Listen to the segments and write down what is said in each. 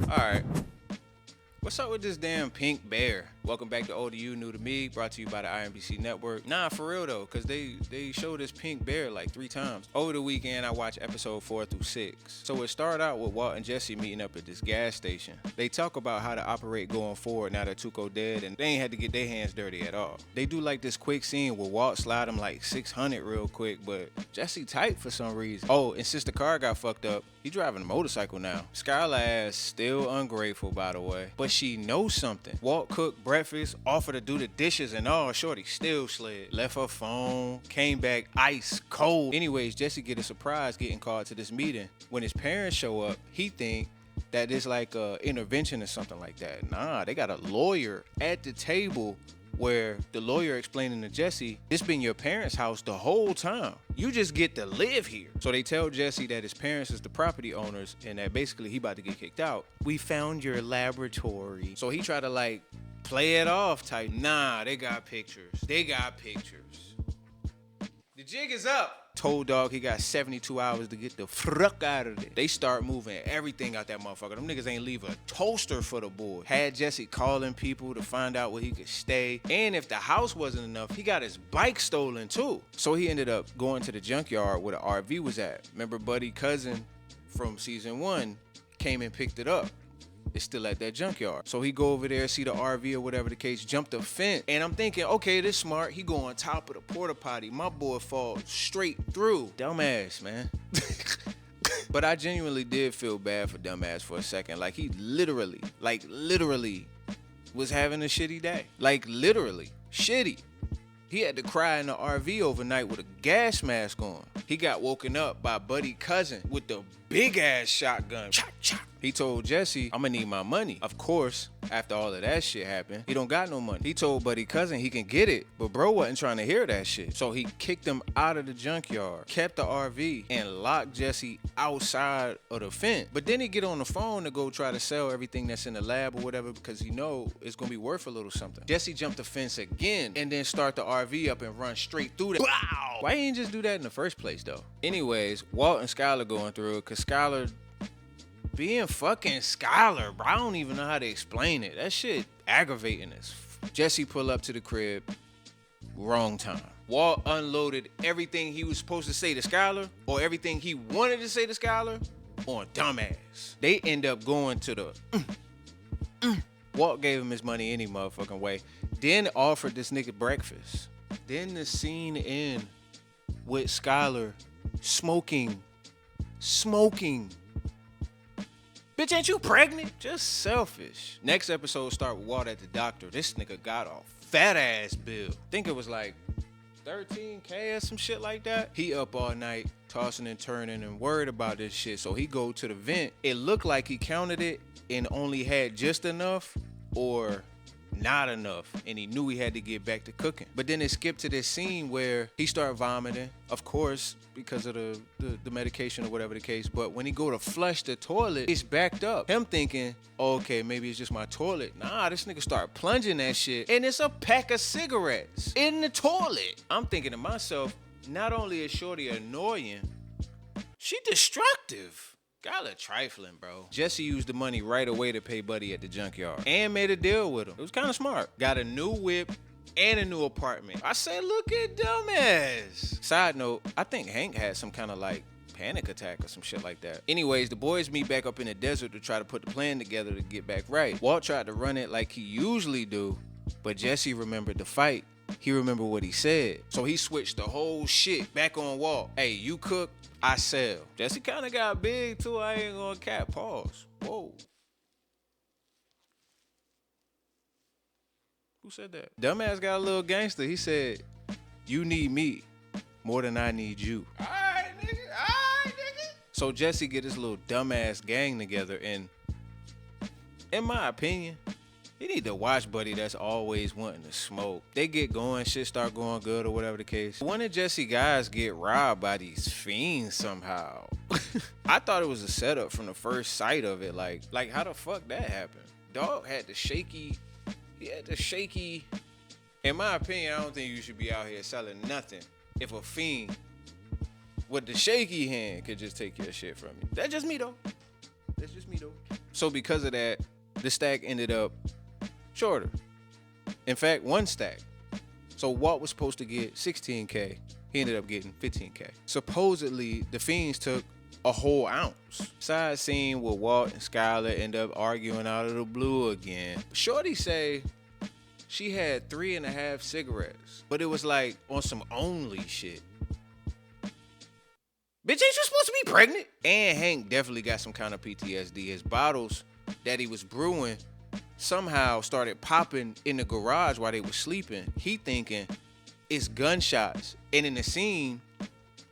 Alright. What's up with this damn pink bear? Welcome back to Old to You, New to Me, brought to you by the IMBC Network. Nah, for real though, because they showed this pink bear like 3 times. Over the weekend, I watched episode 4 through 6. So it started out with Walt and Jesse meeting up at this gas station. They talk about how to operate going forward now that Tuco dead, and they ain't had to get their hands dirty at all. They do like this quick scene where Walt slide him like 600 real quick, but Jesse tight for some reason. Oh, and since the car got fucked up, he driving a motorcycle now. Skylar ass still ungrateful, by the way. But she knows something. Walt cooked breakfast, offered to do the dishes and all. Shorty still slid. Left her phone, came back ice cold. Anyways, Jesse get a surprise getting called to this meeting. When his parents show up, he think that it's like a intervention or something like that. Nah, they got a lawyer at the table where the lawyer explaining to Jesse, this been your parents' house the whole time. You just get to live here. So they tell Jesse that his parents is the property owners and that basically he about to get kicked out. We found your laboratory. So he tried to like play it off type. Nah, they got pictures. They got pictures. The jig is up. Told dog he got 72 hours to get the fuck out of there. They start moving everything out that motherfucker. Them niggas ain't leave a toaster for the boy. Had Jesse calling people to find out where he could stay. And if the house wasn't enough, he got his bike stolen too. So he ended up going to the junkyard where the RV was at. Remember Buddy cousin from season 1 came and picked it up. It's still at that junkyard. So he go over there, see the RV or whatever the case, jump the fence. And I'm thinking, okay, this smart. He go on top of the porta potty. My boy falls straight through. Dumbass, man. But I genuinely did feel bad for Dumbass for a second. Like he literally was having a shitty day. Like literally shitty. He had to cry in the RV overnight with a gas mask on. He got woken up by Buddy cousin with the big ass shotgun. Chop, chop. He told Jesse, I'm gonna need my money. Of course, after all of that shit happened, he don't got no money. He told Buddy cousin he can get it, but bro wasn't trying to hear that shit. So he kicked him out of the junkyard, kept the RV, and locked Jesse outside of the fence. But then he get on the phone to go try to sell everything that's in the lab or whatever because he know it's gonna be worth a little something. Jesse jumped the fence again and then start the RV up and run straight through that. Wow! Why he didn't just do that in the first place though? Anyways, Walt and Skylar going through it because Skylar being fucking Skylar, bro. I don't even know how to explain it. That shit aggravating as Jesse pull up to the crib, wrong time. Walt unloaded everything he was supposed to say to Skylar or everything he wanted to say to Skylar on Dumbass. They end up going to the Walt gave him his money any motherfucking way. Then offered this nigga breakfast. Then the scene end with Skylar smoking. Bitch, ain't you pregnant? Just selfish. Next episode start with Walt at the doctor. This nigga got a fat ass bill. Think it was like $13K or some shit like that. He up all night tossing and turning and worried about this shit. So he go to the vent. It looked like he counted it and only had just enough or not enough, and he knew he had to get back to cooking. But then it skipped to this scene where he started vomiting, of course, because of the medication or whatever the case. But when he go to flush the toilet, it's backed up. Him thinking, oh, okay, maybe it's just my toilet. Nah, this nigga start plunging that shit, and it's a pack of cigarettes in the toilet. I'm thinking to myself, not only is Shorty annoying, she destructive. Skylar trifling, bro. Jesse used the money right away to pay Buddy at the junkyard and made a deal with him. It was kind of smart. Got a new whip and a new apartment. I said, look at Dumbass. Side note, I think Hank had some kind of like panic attack or some shit like that. Anyways, the boys meet back up in the desert to try to put the plan together to get back right. Walt tried to run it like he usually do, but Jesse remembered the fight. He remembered what he said. So he switched the whole shit back on Walt. Hey, you cook, I sell. Jesse kind of got big too. I ain't gonna cap. Pause. Whoa. Who said that? Dumbass got a little gangster. He said, you need me more than I need you. All right, nigga. So Jesse get his little dumbass gang together, and in my opinion, he need to watch Buddy that's always wanting to smoke. They get going, shit start going good or whatever the case. One of Jesse guys get robbed by these fiends somehow. I thought it was a setup from the first sight of it. Like how the fuck that happened? Dog had the shaky. In my opinion, I don't think you should be out here selling nothing if a fiend with the shaky hand could just take your shit from you. That's just me though. So because of that, the stack ended up shorter. In fact, one stack. So Walt was supposed to get 16K. He ended up getting 15K. Supposedly, the Fiends took a whole ounce. Side scene where Walt and Skylar end up arguing out of the blue again. Shorty say she had 3.5 cigarettes, but it was like on some only shit. Bitch, ain't you supposed to be pregnant? And Hank definitely got some kind of PTSD. His bottles that he was brewing somehow started popping in the garage while they were sleeping. He thinking it's gunshots. And in the scene,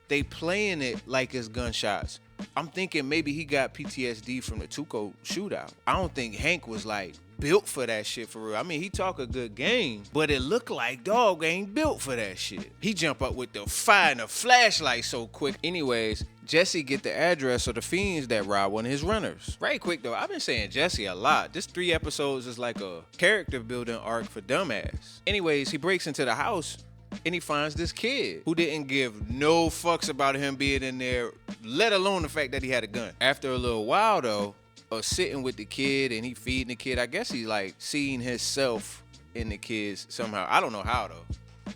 they playing it like it's gunshots. I'm thinking maybe he got PTSD from the Tuco shootout. I don't think Hank was like built for that shit for real. I mean, he talk a good game, but it looked like dog ain't built for that shit. He jump up with the fire and the flashlight so quick. Anyways, Jesse get the address of the Fiends that robbed one of his runners. Right quick though, I've been saying Jesse a lot. This 3 episodes is like a character building arc for dumbass. Anyways, he breaks into the house and he finds this kid who didn't give no fucks about him being in there, let alone the fact that he had a gun. After a little while though, sitting with the kid and he feeding the kid, I guess he's like seeing himself in the kids somehow. I don't know how though.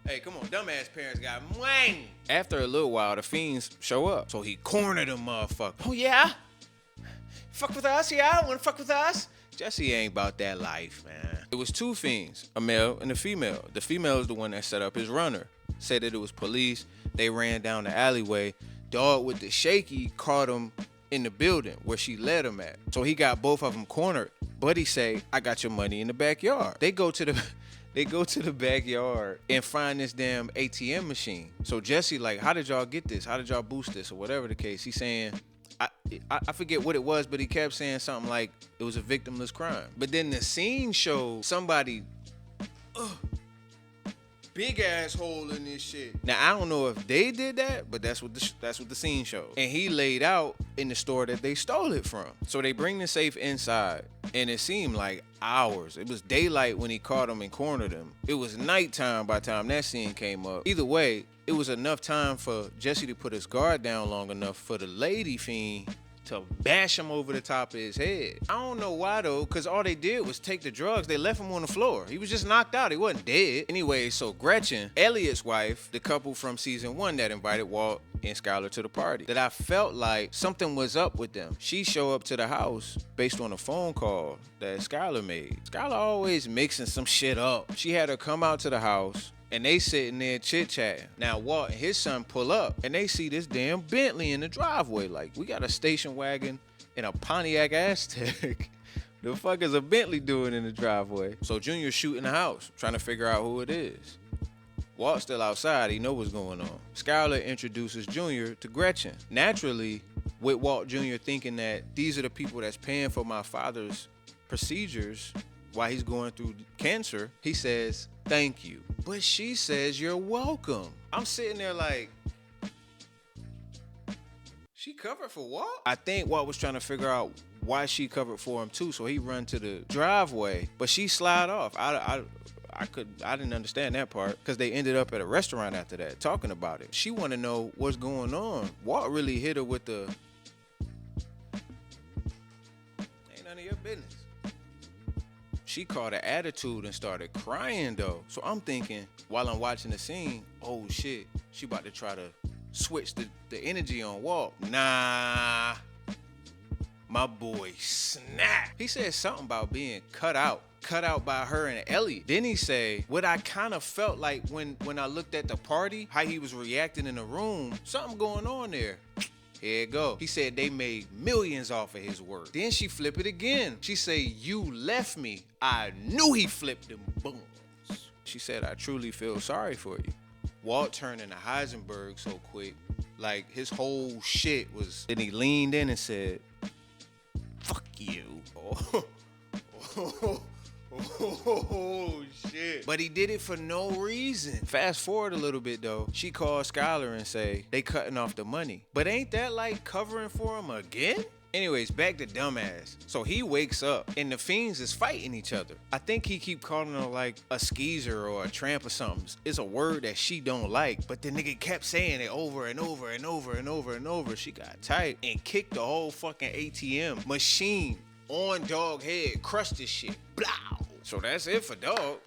Hey, come on, dumbass parents got mwang. After a little while, the Fiends show up. So he cornered them motherfucker. Oh yeah? Fuck with us, yeah? Wanna fuck with us? Jesse ain't about that life, man. It was 2 Fiends, a male and a female. The female is the one that set up his runner. Said that it was police. They ran down the alleyway. Dog with the shaky caught him in the building where she led him at. So he got both of them cornered. Buddy say, I got your money in the backyard. They go to the backyard and find this damn ATM machine. So Jesse like, how did y'all get this? How did y'all boost this? Or whatever the case. He's saying, I forget what it was, but he kept saying something like it was a victimless crime. But then the scene showed somebody big ass hole in this shit. Now I don't know if they did that, but that's what the scene showed. And he laid out in the store that they stole it from. So they bring the safe inside, and it seemed like hours. It was daylight when he caught him and cornered him. It was nighttime by the time that scene came up. Either way, it was enough time for Jesse to put his guard down long enough for the lady fiend to bash him over the top of his head. I don't know why though, because all they did was take the drugs. They left him on the floor. He was just knocked out. He wasn't dead. Anyway, so Gretchen, Elliot's wife, the couple from season 1 that invited Walt and Skylar to the party, that I felt like something was up with them. She showed up to the house based on a phone call that Skylar made. Skylar always mixing some shit up. She had her come out to the house, and they sitting there chit-chatting. Now Walt and his son pull up and they see this damn Bentley in the driveway. Like, we got a station wagon and a Pontiac Aztek. The fuck is a Bentley doing in the driveway? So Junior's shooting the house, trying to figure out who it is. Walt's still outside, he know what's going on. Skylar introduces Junior to Gretchen. Naturally, with Walt Jr. thinking that these are the people that's paying for my father's procedures while he's going through cancer, he says, thank you. But she says, you're welcome. I'm sitting there like, she covered for Walt? I think Walt was trying to figure out why she covered for him too, so he run to the driveway, but she slide off. I didn't understand that part, because they ended up at a restaurant after that talking about it. She want to know what's going on. Walt really hit her with the, ain't none of your business. She caught an attitude and started crying though. So I'm thinking, while I'm watching the scene, oh shit, she about to try to switch the energy on Walt. Nah, my boy snap. He said something about being cut out by her and Elliot. Then he say, what I kind of felt like when I looked at the party, how he was reacting in the room, something going on there. Here it go. He said they made millions off of his work. Then she flip it again. She say, you left me. I knew he flipped them bones. She said, I truly feel sorry for you. Walt turned into Heisenberg so quick, like his whole shit was, then he leaned in and said, fuck you. Oh shit. But he did it for no reason. Fast forward a little bit though. She called Skylar and say they cutting off the money. But ain't that like covering for him again? Anyways, back to dumbass. So he wakes up and the fiends is fighting each other. I think he keep calling her like a skeezer or a tramp or something. It's a word that she don't like, but the nigga kept saying it over and over and over and over and over. She got tight and kicked the whole fucking ATM machine on dog head, crushed this shit. Blah. So that's it for dog.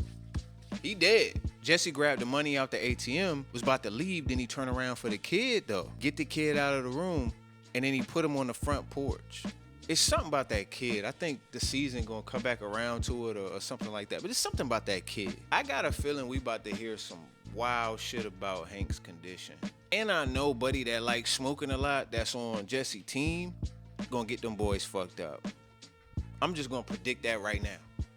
He dead. Jesse grabbed the money out the ATM, was about to leave, then he turned around for the kid though. Get the kid out of the room, and then he put him on the front porch. It's something about that kid. I think the season gonna come back around to it or something like that. But it's something about that kid. I got a feeling we about to hear some wild shit about Hank's condition. And I know buddy that likes smoking a lot that's on Jesse's team gonna get them boys fucked up. I'm just gonna predict that right now.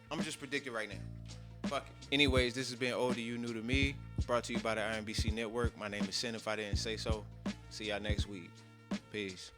I'm gonna just predict it right now. Fuck it. Anyways, this has been Old to You, New to Me, brought to you by the IMBC Network. My name is Sin, if I didn't say so. See y'all next week. Peace.